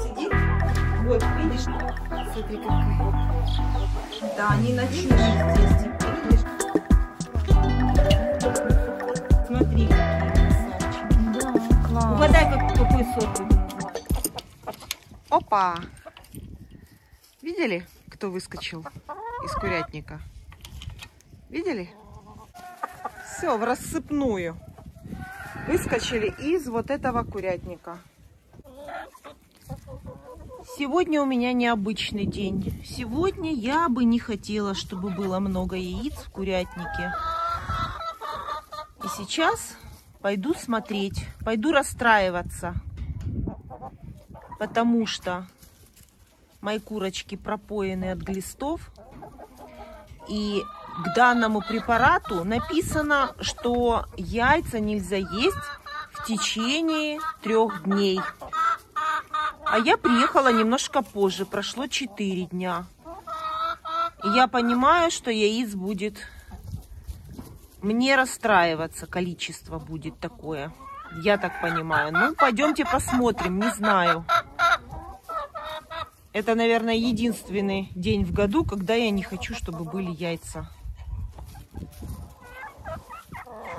Сидит? Вот, видишь? Смотри, какая. Да, они ночуют здесь, видишь? Смотри, какие красавчики. Да, класс. Угадай, какой сорт буду называть. Опа! Видели, кто выскочил из курятника? Видели? Все, в рассыпную. Выскочили из вот этого курятника. Сегодня у меня необычный день. Сегодня я бы не хотела, чтобы было много яиц в курятнике. И сейчас пойду смотреть, пойду расстраиваться. Потому что мои курочки пропоены от глистов. И к данному препарату написано, что яйца нельзя есть в течение 3 дней. А я приехала немножко позже, прошло 4 дня. И я понимаю, что яиц будет мне расстраиваться, количество будет такое. Я так понимаю. Ну, пойдемте посмотрим, не знаю. Это, наверное, единственный день в году, когда я не хочу, чтобы были яйца.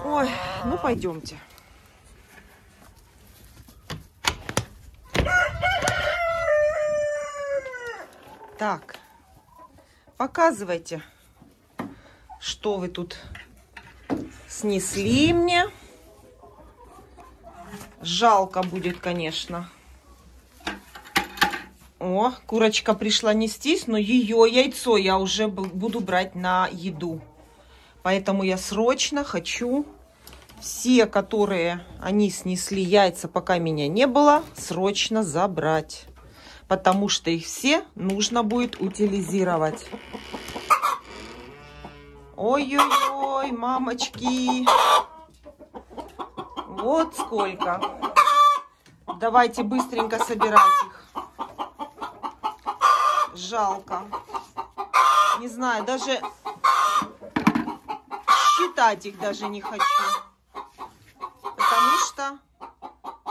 Ой, ну пойдемте. Так, показывайте, что вы тут снесли мне. Жалко будет, конечно. О, курочка пришла нестись, но ее яйцо я уже буду брать на еду. Поэтому я срочно хочу все, которые они снесли яйца, пока меня не было, срочно забрать. Потому что их все нужно будет утилизировать. Ой-ой-ой, мамочки. Вот сколько. Давайте быстренько собирать их. Жалко. Не знаю, даже считать их даже не хочу. Потому что...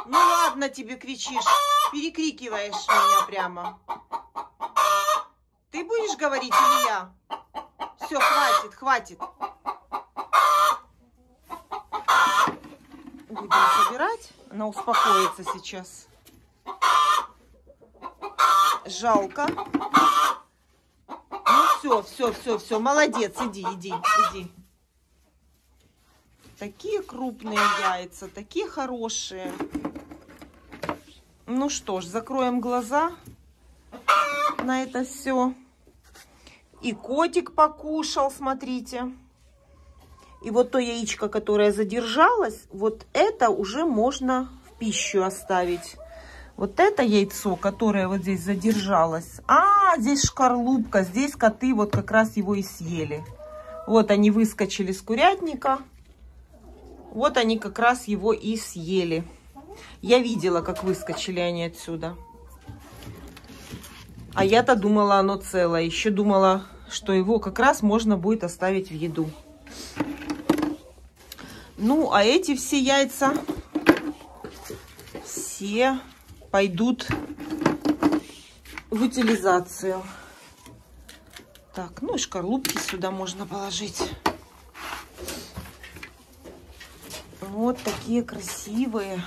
Ну ладно, тебе кричишь. Перекрикиваешь меня прямо. Ты будешь говорить или я? Все, хватит, хватит. Будем собирать. Она успокоится сейчас. Жалко. Ну все. Молодец, иди. Такие крупные яйца, такие хорошие. Ну что ж, закроем глаза на это все. И котик покушал, смотрите. И вот то яичко, которое задержалось, вот это уже можно в пищу оставить. Вот это яйцо, которое вот здесь задержалось. А, здесь шкарлупка, здесь коты вот как раз его и съели. Вот они выскочили с курятника. Вот они как раз его и съели. Я видела, как выскочили они отсюда. А я-то думала, оно целое. Еще думала, что его как раз можно будет оставить в еду. Ну, а эти все яйца все пойдут в утилизацию. Так, ну и шкарлупки сюда можно положить. Вот такие красивые.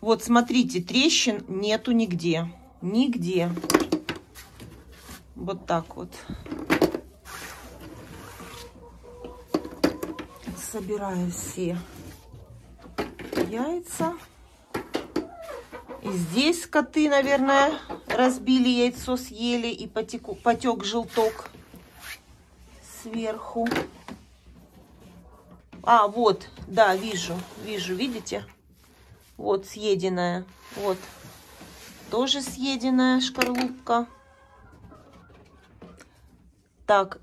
Вот, смотрите, трещин нету нигде. Нигде. Вот так вот. Собираю все яйца. И здесь коты, наверное, разбили яйцо, съели и потек желток сверху. А, вот, да, вижу, видите? Вот съеденная, вот. Тоже съеденная шкарлупка. Так,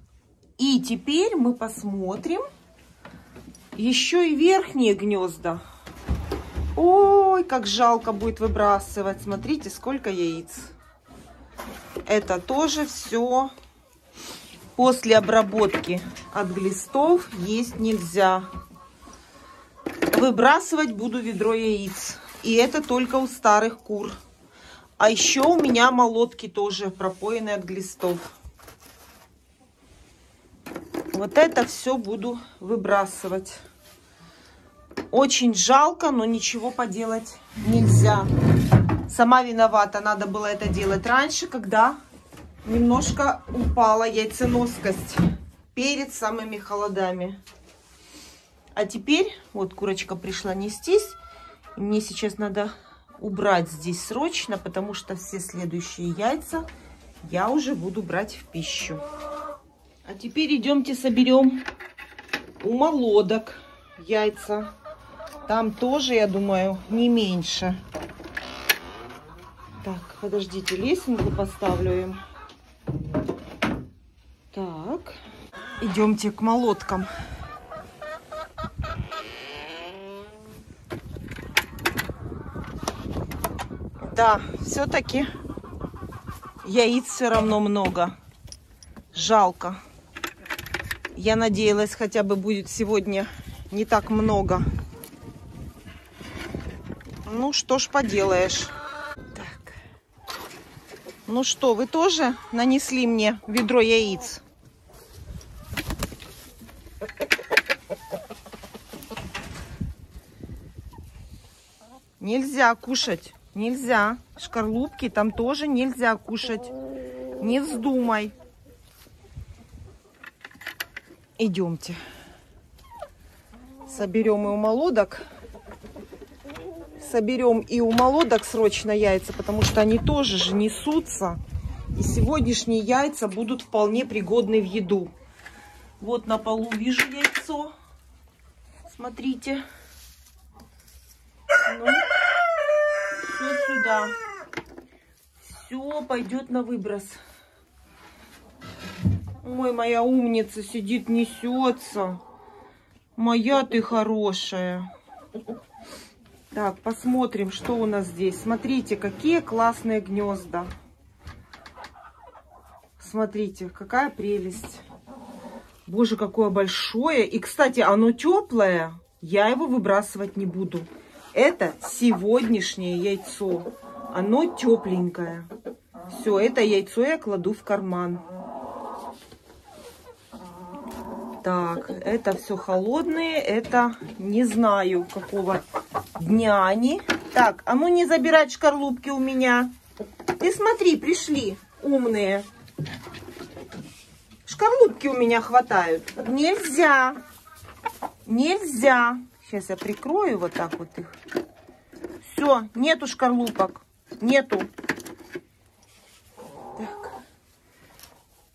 и теперь мы посмотрим еще и верхние гнезда. Ой, как жалко будет выбрасывать. Смотрите, сколько яиц. Это тоже все после обработки от глистов есть нельзя. выбрасывать буду ведро яиц. И это только у старых кур. А еще у меня молотки тоже пропоенные от глистов. Вот это все буду выбрасывать. Очень жалко, но ничего поделать нельзя. Сама виновата. Надо было это делать раньше, когда немножко упала яйценоскость перед самыми холодами. А теперь вот курочка пришла нестись. И мне сейчас надо убрать здесь срочно, потому что все следующие яйца я уже буду брать в пищу. А теперь идемте соберем у молодок яйца. Там тоже, я думаю, не меньше. Так, подождите, лесенку поставлю им. Так, идемте к молоткам. Да, все-таки яиц все равно много. Жалко. Я надеялась, хотя бы будет сегодня не так много. Ну, что ж поделаешь. Так. Ну что, вы тоже нанесли мне ведро яиц? Нельзя кушать. Нельзя. Шкарлупки там тоже нельзя кушать. Не вздумай. Идемте. Соберем и у молодок. Соберем и у молодок срочно яйца, потому что они тоже же несутся. И сегодняшние яйца будут вполне пригодны в еду. Вот на полу вижу яйцо. Смотрите. Ну, все сюда. Все пойдет на выброс. Ой, моя умница сидит, несется. Моя ты хорошая. Так, посмотрим, что у нас здесь. Смотрите, какие классные гнезда. Смотрите, какая прелесть. Боже, какое большое. И, кстати, оно теплое. Я его выбрасывать не буду. Это сегодняшнее яйцо. Оно тепленькое. Все, это яйцо я кладу в карман. Так, это все холодные. Это не знаю, какого дня они. Так, а ну не забирать шкарлупки у меня. Ты смотри, пришли умные. Шкарлупки у меня хватают. Нельзя. Нельзя. Сейчас я прикрою вот так вот их. Все, нету шкарлупок. Нету. Так.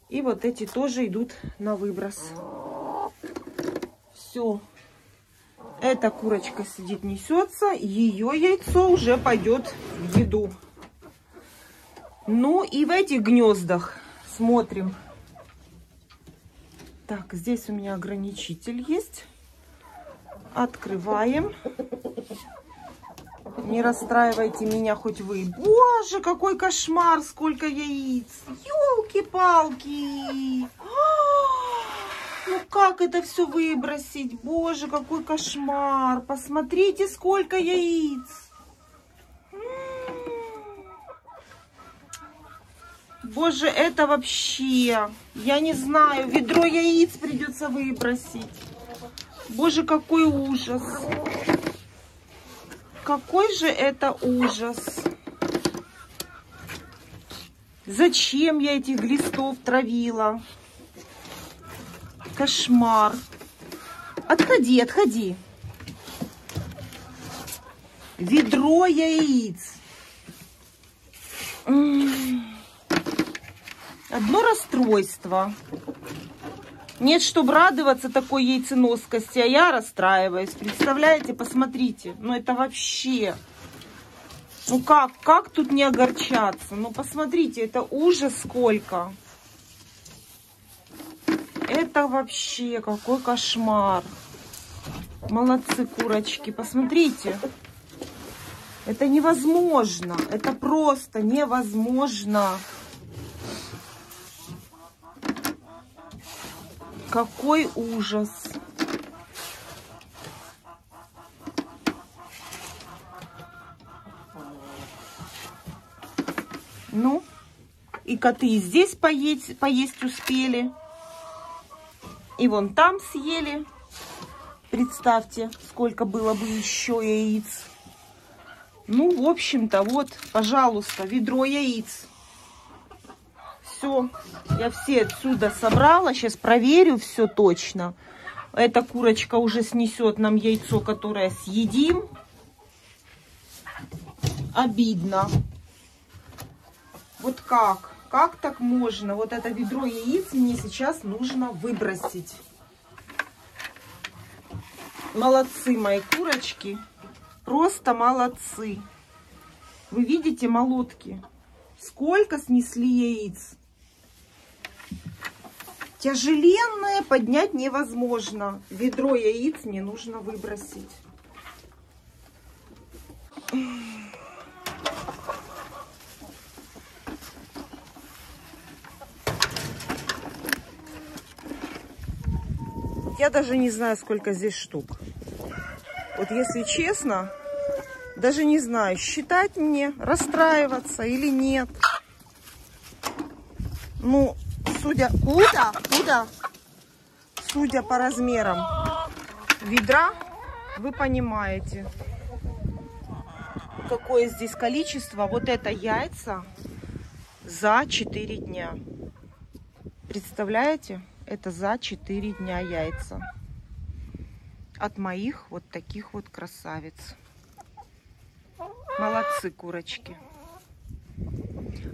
И вот эти тоже идут на выброс. Все. Эта курочка сидит, несется. Ее яйцо уже пойдет в еду. Ну и в этих гнездах смотрим. Так, здесь у меня ограничитель есть. Открываем. Не расстраивайте меня хоть вы. Боже, какой кошмар, сколько яиц. Ёлки-палки. Ну как это все выбросить? Боже, какой кошмар. Посмотрите, сколько яиц. Боже, это вообще... Я не знаю, ведро яиц придется выбросить. Боже, какой ужас. Какой же это ужас. Зачем я этих глистов травила? Кошмар. Отходи, отходи. Ведро яиц. Одно расстройство. Нет, чтобы радоваться такой яйценоскости, а я расстраиваюсь. Представляете, посмотрите. Ну это вообще... Ну как тут не огорчаться? Ну посмотрите, это ужас сколько. Это вообще какой кошмар. Молодцы, курочки, посмотрите. Это невозможно. Это просто невозможно. Какой ужас. Ну, и коты и здесь поесть успели. И вон там съели. Представьте, сколько было бы еще яиц. Ну, в общем-то, вот, пожалуйста, ведро яиц. Все, я все отсюда собрала. Сейчас проверю все точно. Эта курочка уже снесет нам яйцо, которое съедим. Обидно. Вот как? Как так можно? Вот это ведро яиц мне сейчас нужно выбросить. Молодцы мои курочки. Просто молодцы. Вы видите, молотки? Сколько снесли яиц? Тяжеленное поднять невозможно. Ведро яиц мне нужно выбросить. Я даже не знаю, сколько здесь штук. Вот если честно, даже не знаю, считать мне, расстраиваться или нет. Ну, судя... Куда? Судя по размерам ведра, вы понимаете, какое здесь количество. Вот это яйца за 4 дня. Представляете? Это за 4 дня яйца. От моих вот таких вот красавиц. Молодцы, курочки.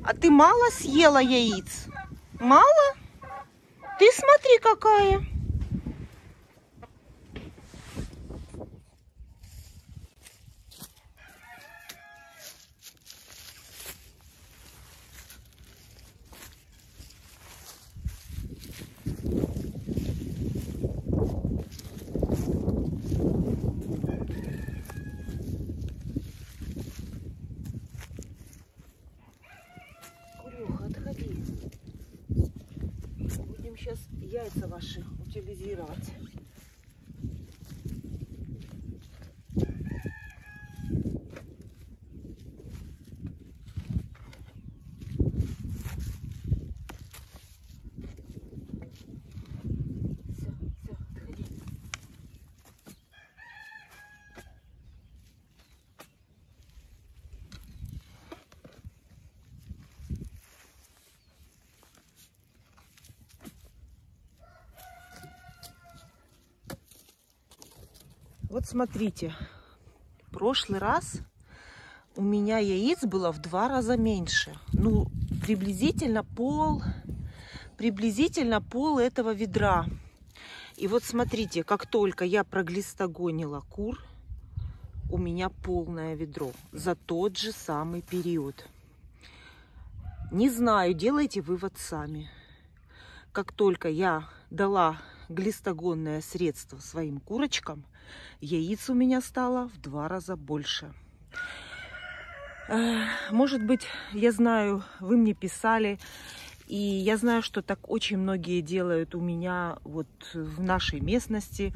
А ты мало съела яиц? Мало? Ты смотри, какая. Сейчас яйца ваши утилизировать. Все, отходи. Вот смотрите, в прошлый раз у меня яиц было в 2 раза меньше. Ну, приблизительно пол этого ведра. И вот смотрите, как только я проглистогонила кур, у меня полное ведро за тот же самый период. Не знаю, делайте вывод сами. Как только я дала глистогонное средство своим курочкам, яиц у меня стало в 2 раза больше. Может быть, я знаю, вы мне писали, и я знаю, что так очень многие делают у меня вот в нашей местности.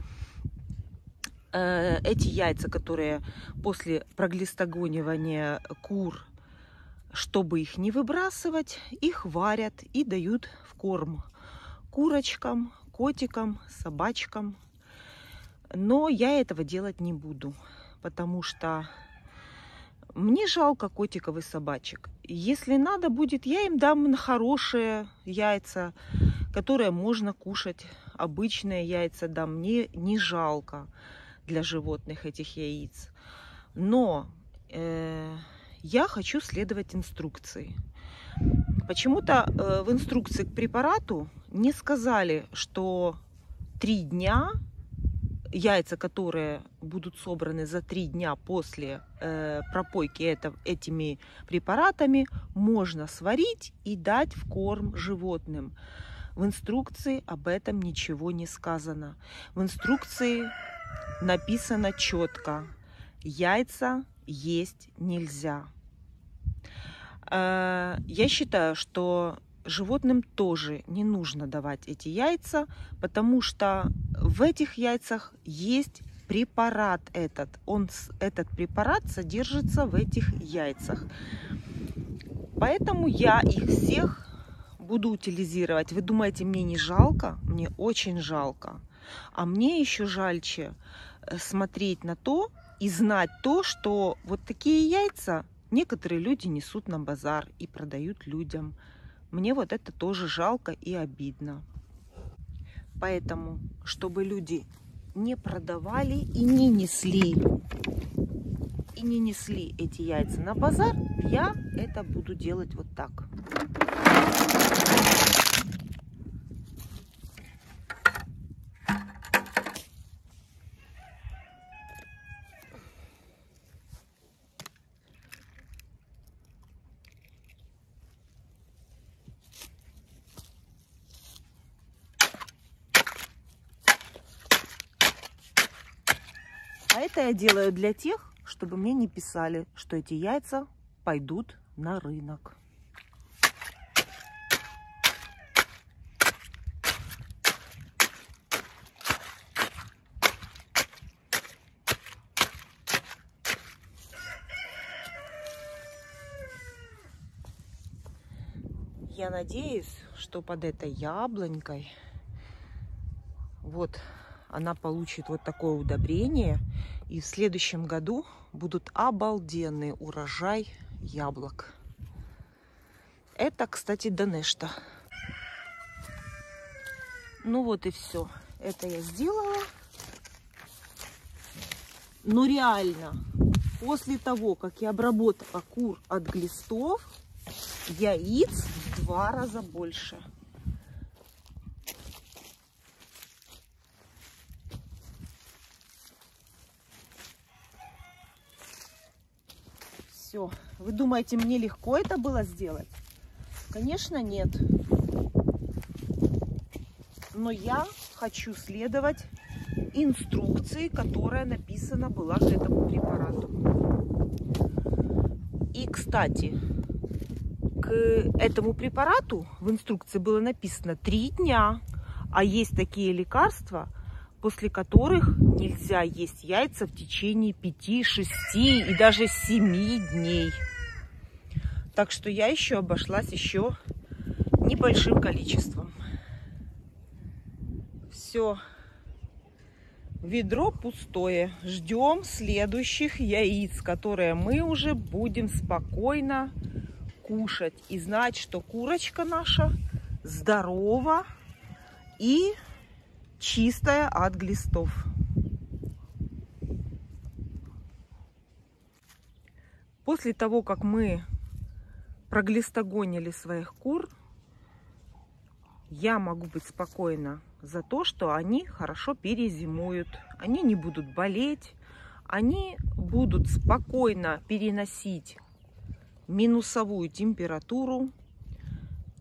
Эти яйца, которые после проглистогонивания кур, чтобы их не выбрасывать, их варят и дают в корм курочкам, котикам, собачкам. Но я этого делать не буду, потому что мне жалко котиков и собачек. Если надо будет, я им дам хорошие яйца, которые можно кушать. Обычные яйца дам. Мне не жалко для животных этих яиц. Но я хочу следовать инструкции. Почему-то в инструкции к препарату не сказали, что 3 дня яйца, которые будут собраны за 3 дня после пропойки этими препаратами, можно сварить и дать в корм животным. В инструкции об этом ничего не сказано. В инструкции написано четко: яйца есть нельзя. Я считаю, что животным тоже не нужно давать эти яйца, потому что в этих яйцах есть препарат этот. Этот препарат содержится в этих яйцах. Поэтому я их всех буду утилизировать. Вы думаете, мне не жалко? Мне очень жалко. А мне еще жальче смотреть на то и знать то, что вот такие яйца некоторые люди несут на базар и продают людям. Мне вот это тоже жалко и обидно. Поэтому, чтобы люди не продавали и не несли эти яйца на базар, я это буду делать вот так. А это я делаю для тех, чтобы мне не писали, что эти яйца пойдут на рынок. Я надеюсь, что под этой яблонькой вот она получит вот такое удобрение, и в следующем году будут обалденный урожай яблок. Это, кстати, Донешта. Ну вот и все. Это я сделала. Но реально, после того, как я обработала кур от глистов, яиц в 2 раза больше. Все. Вы думаете, мне легко это было сделать? Конечно, нет. Но я хочу следовать инструкции, которая написана была к этому препарату. И, кстати, к этому препарату в инструкции было написано 3 дня. А есть такие лекарства, после которых нельзя есть яйца в течение 5, 6 и даже 7 дней. Так что я еще обошлась еще небольшим количеством. Все. Ведро пустое. Ждем следующих яиц, которые мы уже будем спокойно кушать. И знать, что курочка наша здорова и чистая от глистов. После того, как мы проглистогонили своих кур, я могу быть спокойна за то, что они хорошо перезимуют. Они не будут болеть, они будут спокойно переносить минусовую температуру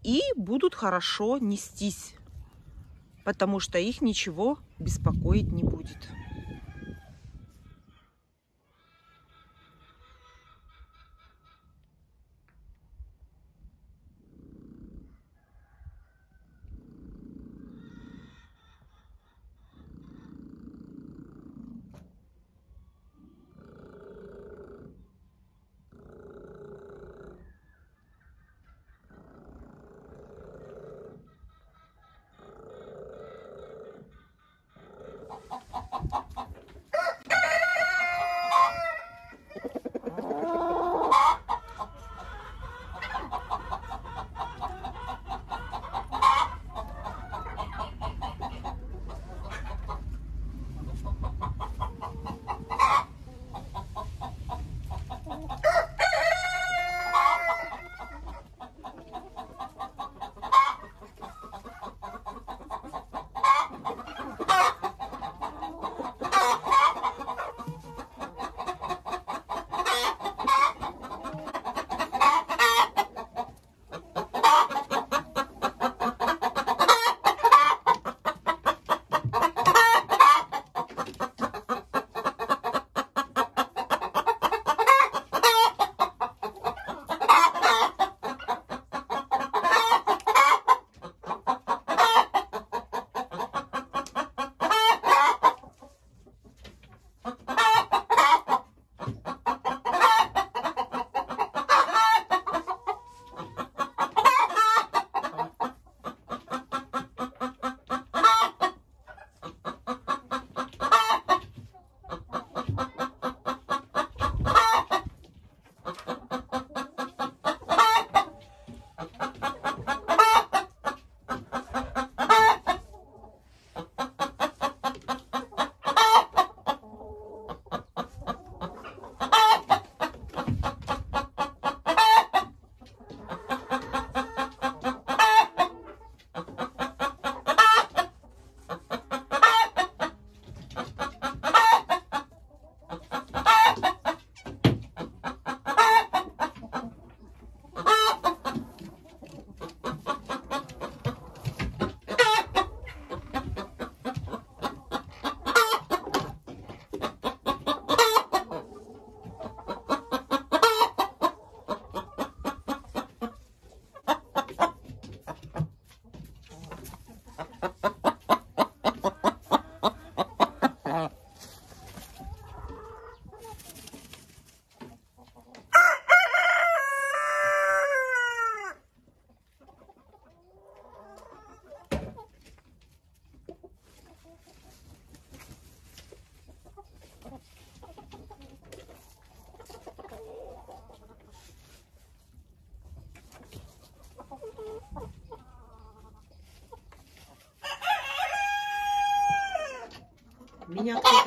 и будут хорошо нестись, потому что их ничего беспокоить не будет.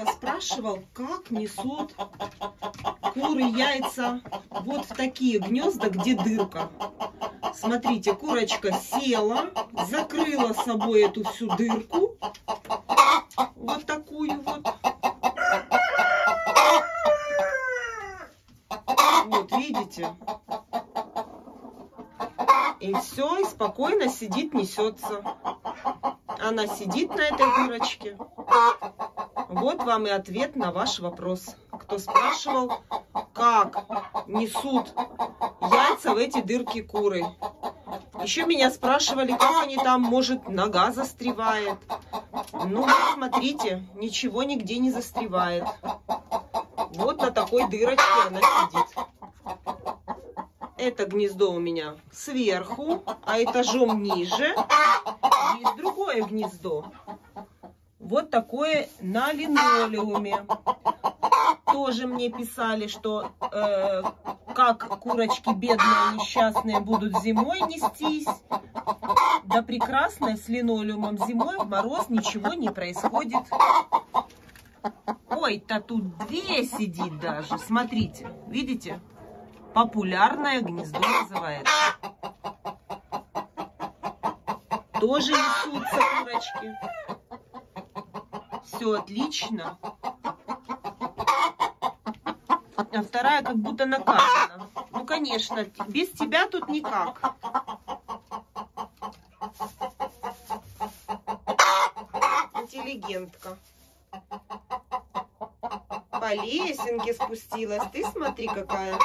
курочка спрашивал, как несут куры яйца вот в такие гнезда, где дырка. Смотрите, курочка села, закрыла собой эту всю дырку. Вот такую вот. Вот, видите? И все, и спокойно сидит, несется. Она сидит на этой дырочке. Вот вам и ответ на ваш вопрос. Кто спрашивал, как несут яйца в эти дырки куры. Еще меня спрашивали, как они там, может, нога застревает. Ну, смотрите, ничего нигде не застревает. Вот на такой дырочке она сидит. Это гнездо у меня сверху, а этажом ниже есть другое гнездо. Вот такое на линолеуме. Тоже мне писали, что как курочки бедные, несчастные будут зимой нестись. Да прекрасно, с линолеумом зимой в мороз ничего не происходит. Ой-то тут две сидит даже. Смотрите, видите? Популярное гнездо называется. Тоже несутся курочки. Все отлично. А вторая как будто наказана. Ну, конечно, без тебя тут никак. Интеллигентка. По лесенке спустилась. Ты смотри, какая.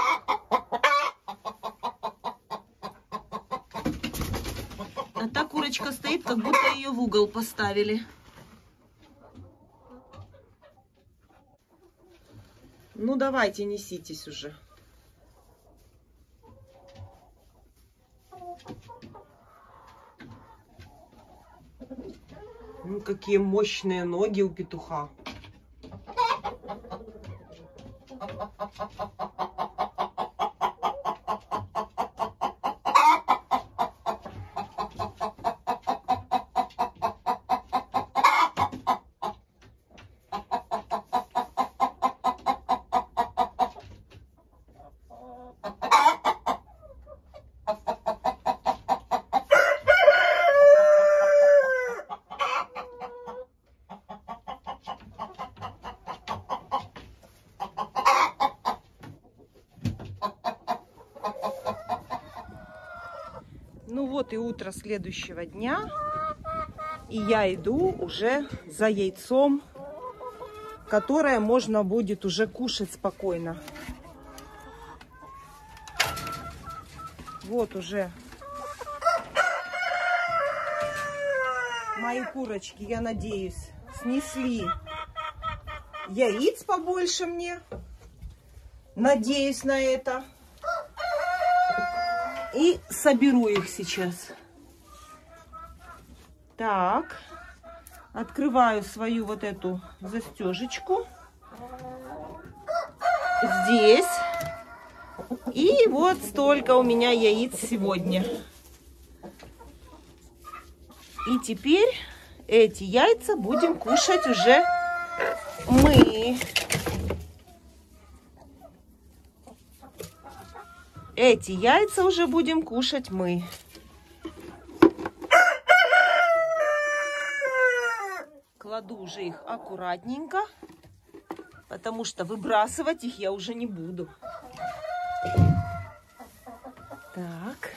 А та курочка стоит, как будто ее в угол поставили. Ну, давайте, неситесь уже. Ну, какие мощные ноги у петуха. Ну вот и утро следующего дня, и я иду уже за яйцом, которое можно будет уже кушать спокойно. Вот уже мои курочки, я надеюсь, снесли яиц побольше мне. Надеюсь на это. И соберу их сейчас. Так, открываю свою вот эту застежечку. Здесь. И вот столько у меня яиц сегодня. И теперь эти яйца будем кушать уже мы. Эти яйца уже будем кушать мы. Кладу уже их аккуратненько, потому что выбрасывать их я уже не буду. Так.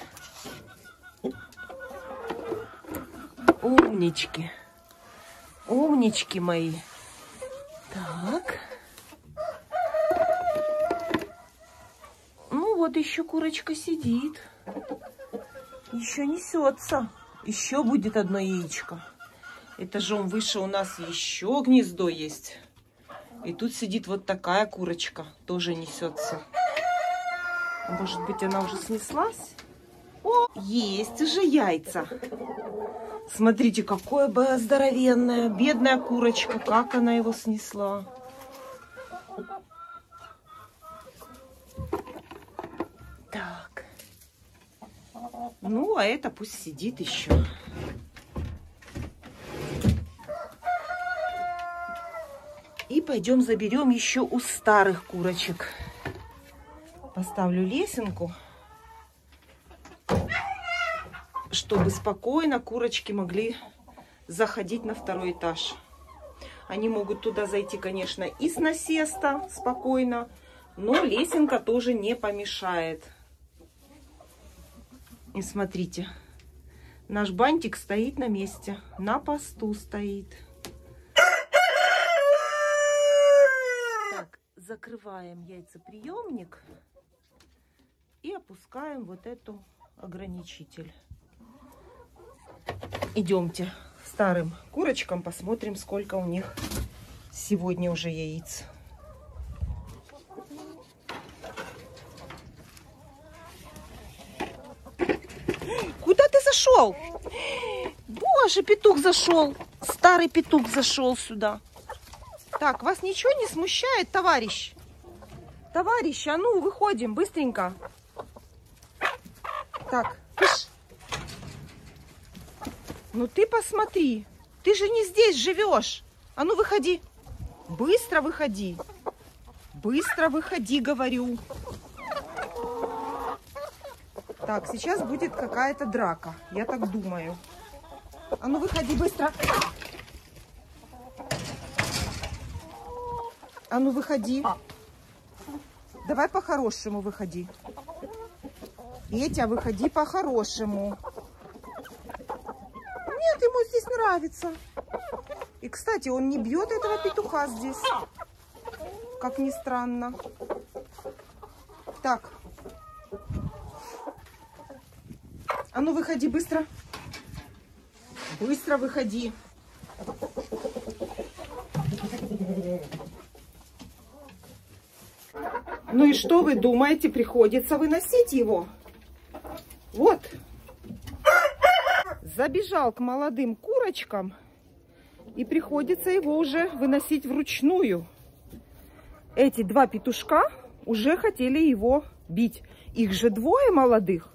Умнички. Умнички мои. Так. Ну вот еще курочка сидит. Еще несется. Еще будет одно яичко. Этажом выше у нас еще гнездо есть. И тут сидит вот такая курочка. Тоже несется. Может быть, она уже снеслась? О, есть уже яйца. Смотрите, какое бы здоровенное. Бедная курочка. Как она его снесла. Так. Ну, а это пусть сидит еще. И пойдем заберем еще у старых курочек. Поставлю лесенку, чтобы спокойно курочки могли заходить на второй этаж. Они могут туда зайти, конечно, и с насеста спокойно, но лесенка тоже не помешает. И смотрите, наш бантик стоит на месте, на посту стоит. Так, закрываем яйцеприемник и опускаем вот эту ограничитель. Идемте старым курочкам посмотрим, сколько у них сегодня уже яиц. Куда ты зашел? Боже, петух зашел. Старый петух зашел сюда. Так, вас ничего не смущает, товарищ? Товарищ, а ну, выходим быстренько. Так, кыш. Ну ты посмотри, ты же не здесь живешь. А ну выходи. Быстро выходи. Быстро выходи, говорю. Так, сейчас будет какая-то драка, я так думаю. А ну выходи быстро. А ну выходи. Давай по-хорошему выходи. Петя, выходи по-хорошему. Нет, ему здесь нравится. И, кстати, он не бьет этого петуха здесь. Как ни странно. Так. А ну, выходи быстро. Быстро выходи. Ну и что вы думаете? Приходится выносить его. Вот. Забежал к молодым курочкам. И приходится его уже выносить вручную. Эти два петушка уже хотели его бить. Их же двое молодых.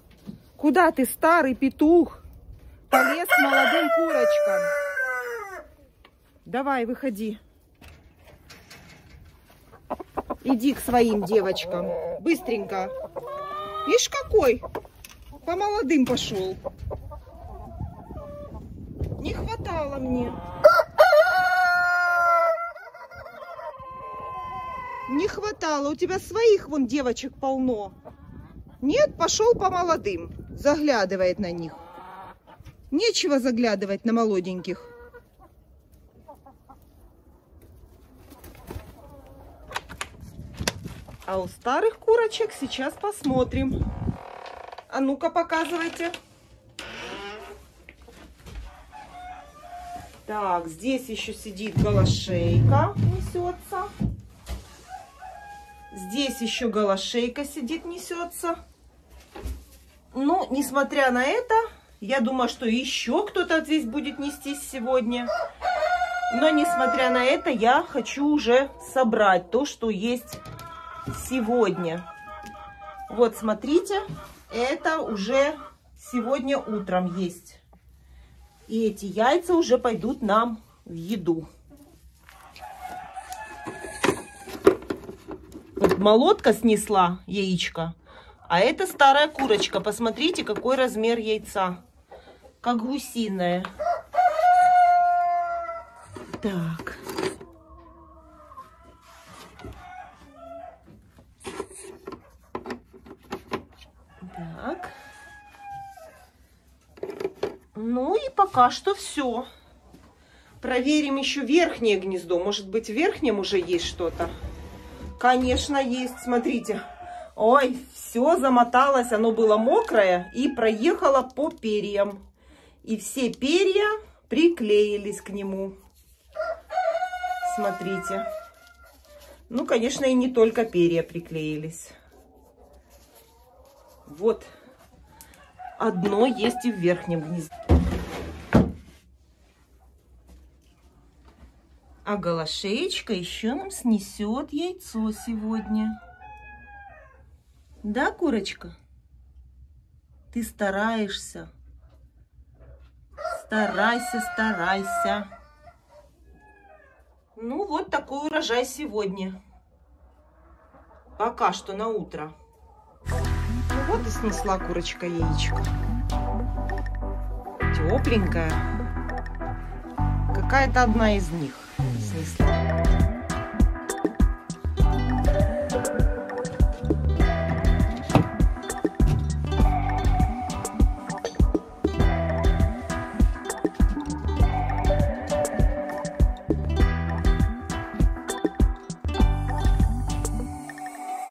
Куда ты, старый петух? Полез к молодым курочкам. Давай, выходи. Иди к своим девочкам. Быстренько. Ишь какой. По молодым пошел. Не хватало мне. Не хватало. У тебя своих вон девочек полно. Нет, пошел по молодым. Заглядывает на них. Нечего заглядывать на молоденьких. А у старых курочек сейчас посмотрим. А ну-ка, показывайте. Так, здесь еще сидит голошейка, несется. Здесь еще голошейка сидит, несется. Ну, несмотря на это, я думаю, что еще кто-то здесь будет нестись сегодня. Но, несмотря на это, я хочу уже собрать то, что есть сегодня. Вот, смотрите, это уже сегодня утром есть. И эти яйца уже пойдут нам в еду. Вот молотка снесла яичко. А это старая курочка. Посмотрите, какой размер яйца. Как гусиное. Так. Так. Ну и пока что все. Проверим еще верхнее гнездо. Может быть, в верхнем уже есть что-то? Конечно, есть. Смотрите. Ой, все замоталось. Оно было мокрое и проехало по перьям. И все перья приклеились к нему. Смотрите. Ну, конечно, и не только перья приклеились. Вот. Одно есть и в верхнем гнезде. А голошеечка еще нам снесет яйцо сегодня. Да, курочка? Ты стараешься. Старайся, старайся. Ну, вот такой урожай сегодня. Пока что на утро. Ну, вот и снесла курочка яичко. Тепленькая. Какая-то одна из них снесла.